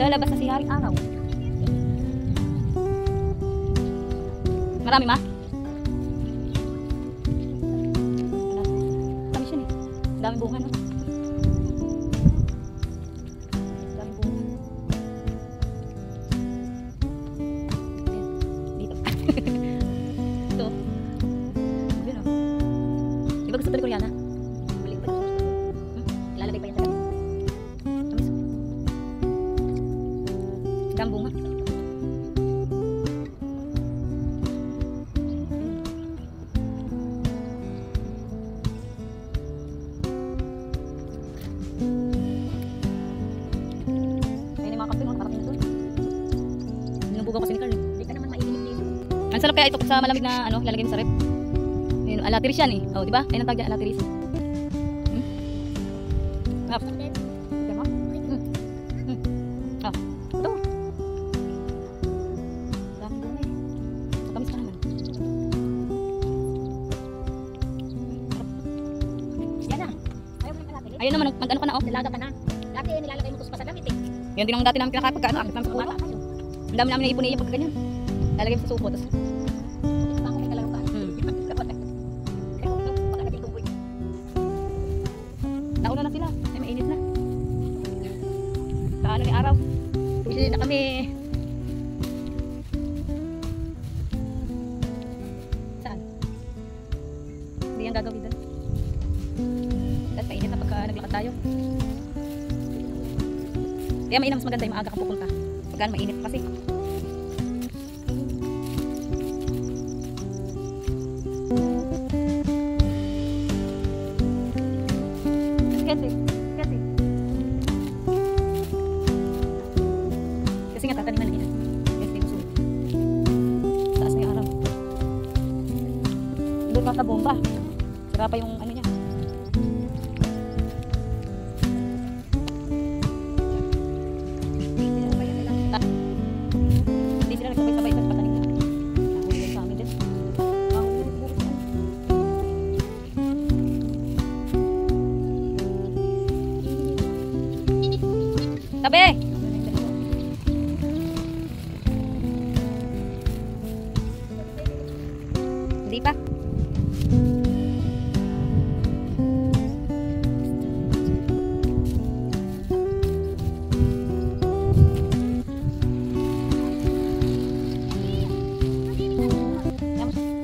Lalabas na si Haring Araw. Marami ma? Tamis yun eh. Daming bunga no? Daming bunga. Dito. Ito. Yun o. Di ba gusto ito ni Koreana? Balik pa ito. Ilalagay pa yan talaga. Tamis. Daming bunga. Binubugaw kasi ni Carl. Hindi ka naman mainit dito. Ang sarap kaya ito sa malamig na ano, lalagay mo sa rep. Ayun, alatiris yan eh. Oh, di ba? Ayun ang tawag dyan, alatiris. Ngap. Diba mo? Oh, ito. Dami doon eh. Matamis ka naman. Yan na. Ayaw mo na alatiris? Ayun naman, mag-ano ka na oh. Nilaga ka na. Dati nilalagay mo pa sa damit eh. Yan din ang dati namin kinakain pagka ano, akit namin sa ulo. Ang dami namin naipon niya pagka ganyan. Lalagay mo sa supo, tapos bako may kalaro ka. Nauna na sila, ay mainit na. Kaano ni araw. Pusin na kami. Saan? Hindi yan gagawin doon. Tapos mainit na pagka naglakad tayo. Kaya mainam mas maganda yung maaga kang pupunta. Pagkaan mainit kasi. Kasi nga tataniman na yan. Kasi gusto. Taas na yung araw. Doon ka sa bomba. Sira pa yung ano niya. Tabi! Hindi pa.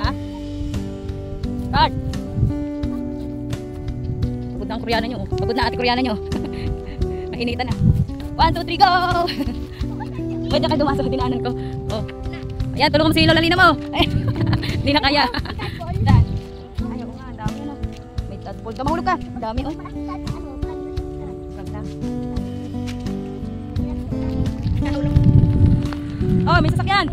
Ha? Card! Pagod na ang Koreana nyo. Pagod na ate Koreana nyo. Mainitan na. 1, 2, 3, go! Pwede ka dumasok sa dinaanan ko. Oh. Ayan, tulungan mo si Lola Lina mo. Hindi na kaya. Ayaw nga, ang dami na. May tadpole ka, mahulog ka. Ang dami, oh. Oh, may sasakyan.